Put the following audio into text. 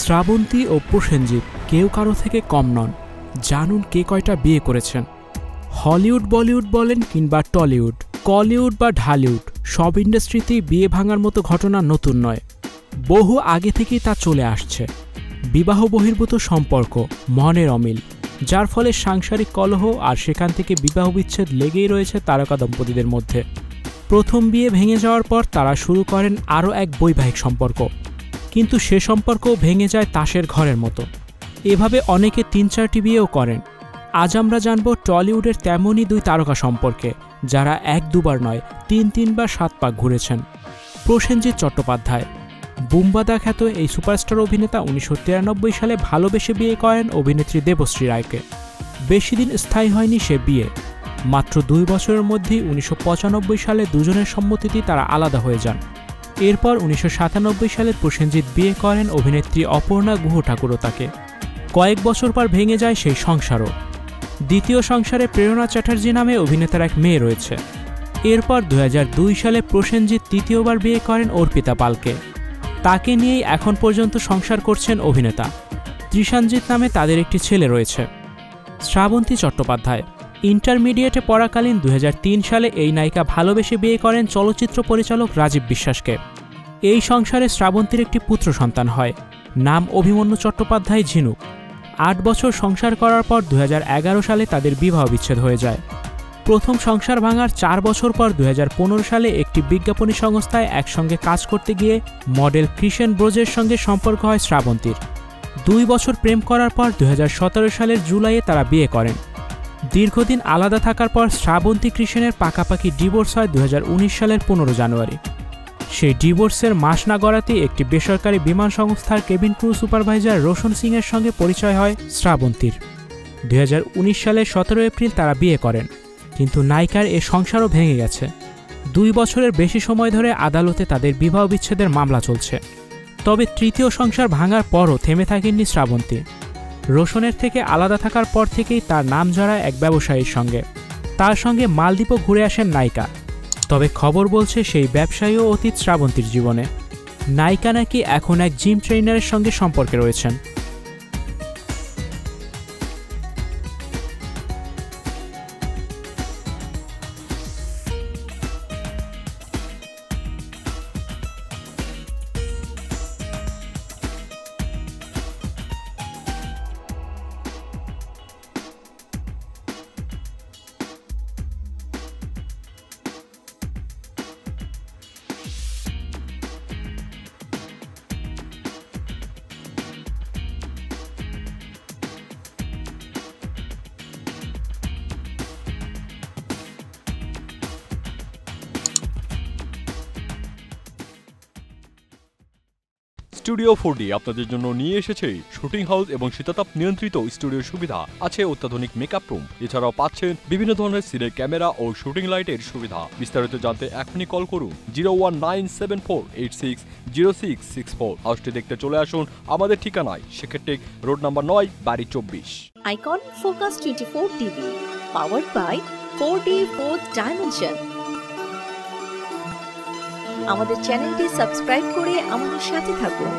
শ্রাবন্তী ও প্রসেনজিৎ কেউ কারো থেকে কম নন। জানুন কে কয়টা বিয়ে করেছেন। হলিউড বলিউড বলেন কিংবা টলিউড, কলিউড বা ঢালিউড, সব ইন্ডাস্ট্রিতেই বিয়ে ভাঙার মতো ঘটনা নতুন নয়। বহু আগে থেকেই তা চলে আসছে। বিবাহ বহির্ভূত সম্পর্ক, মনের অমিল, যার ফলে সাংসারিক কলহ আর সেখান থেকে বিবাহ বিচ্ছেদ লেগেই রয়েছে তারকা দম্পতিদের মধ্যে। প্রথম বিয়ে ভেঙে যাওয়ার পর তারা শুরু করেন আরও এক বৈবাহিক সম্পর্ক, কিন্তু সে সম্পর্কও ভেঙে যায় তাসের ঘরের মতো। এভাবে অনেকে ৩-৪টি বিয়েও করেন। আজ আমরা জানব টলিউডের তেমনই দুই তারকা সম্পর্কে, যারা ১-২বার নয় ৩-৩বার ৭ পাক ঘুরেছেন। প্রসেনজিৎ চট্টোপাধ্যায় বুম্বাদা খ্যাত এই সুপারস্টার অভিনেতা ১৯৯৩ সালে ভালোবেসে বিয়ে করেন অভিনেত্রী দেবশ্রী রায়কে। বেশি দিন স্থায়ী হয়নি সে বিয়ে। মাত্র ২ বছরের মধ্যেই ১৯৯৫ সালে দুজনের সম্মতিতেই তারা আলাদা হয়ে যান। এরপর ১৯৯৭ সালে প্রসেনজিৎ বিয়ে করেন অভিনেত্রী অপর্ণা গুহ ঠাকুরতাকে। কয়েক বছর পর ভেঙে যায় সেই সংসারও। দ্বিতীয় সংসারে প্রেরণা চ্যাটার্জি নামে অভিনেতার এক মেয়ে রয়েছে। এরপর ২০০২ সালে প্রসেনজিৎ তৃতীয়বার বিয়ে করেন অর্পিতা পালকে। তাকে নিয়েই এখন পর্যন্ত সংসার করছেন অভিনেতা। ত্রিশানজিৎ নামে তাদের একটি ছেলে রয়েছে। শ্রাবন্তী চট্টোপাধ্যায় ইন্টারমিডিয়েটে পড়াকালীন ২০০৩ সালে এই নায়িকা ভালোবেসে বিয়ে করেন চলচ্চিত্র পরিচালক রাজীব বিশ্বাসকে। এই সংসারে শ্রাবন্তীর একটি পুত্র সন্তান হয়, নাম অভিমন্যু চট্টোপাধ্যায় ঝিনুক। ৮ বছর সংসার করার পর ২০১১ সালে তাদের বিবাহ বিচ্ছেদ হয়ে যায়। প্রথম সংসার ভাঙার ৪ বছর পর ২০১৫ সালে একটি বিজ্ঞাপনী সংস্থায় একসঙ্গে কাজ করতে গিয়ে মডেল কৃষেন ব্রোজের সঙ্গে সম্পর্ক হয় শ্রাবন্তীর। ২ বছর প্রেম করার পর ২০১৭ সালের জুলাইয়ে তারা বিয়ে করেন। দীর্ঘদিন আলাদা থাকার পর শ্রাবন্তী কৃষেনের পাকাপাকি ডিভোর্স হয় ২০১৯ সালের ১৫ জানুয়ারি। সেই ডিভোর্সের মাস না গড়াতেই একটি বেসরকারি বিমান সংস্থার কেবিন ক্রু সুপারভাইজার রোশন সিংয়ের সঙ্গে পরিচয় হয় শ্রাবন্তীর। ২০১৯ সালের ১৭ এপ্রিল তারা বিয়ে করেন, কিন্তু নায়িকার এ সংসারও ভেঙে গেছে। ২ বছরের বেশি সময় ধরে আদালতে তাদের বিবাহ বিচ্ছেদের মামলা চলছে। তবে তৃতীয় সংসার ভাঙার পরও থেমে থাকেননি শ্রাবন্তী। রোশনের থেকে আলাদা থাকার পর থেকেই তার নাম জড়ায় এক ব্যবসায়ীর সঙ্গে। তার সঙ্গে মালদ্বীপও ঘুরে আসেন নায়িকা। তবে খবর বলছে সেই ব্যবসায়ীও অতীত শ্রাবন্তীর জীবনে। নায়িকা নাকি এখন এক জিম ট্রেইনারের সঙ্গে সম্পর্কে রয়েছেন। স্টুডিও 4D আপনাদের জন্য নিয়ে এসেছে শুটিং হাউস এবং শীতাতাপ নিয়ন্ত্রিত স্টুডিওর সুবিধা, আছে অত্যাধুনিক মেকআপ রুম, এছাড়াও পাচ্ছেন বিভিন্ন ধরনের সিনের ক্যামেরা ও শুটিং লাইটের সুবিধা। বিস্তারিত জানতে এখনই কল করুন 01974860664। হাউসটি দেখতে চলে আসুন আমাদের ঠিকানায় সেক্ষেত্রে রোড নাম্বার 9, বাড়ি 24। Icon focus 24 TV, powered by 4D Fourth Dimension। আমাদের চ্যানেলটি সাবস্ক্রাইব করে আমাদের সাথে থাকুন।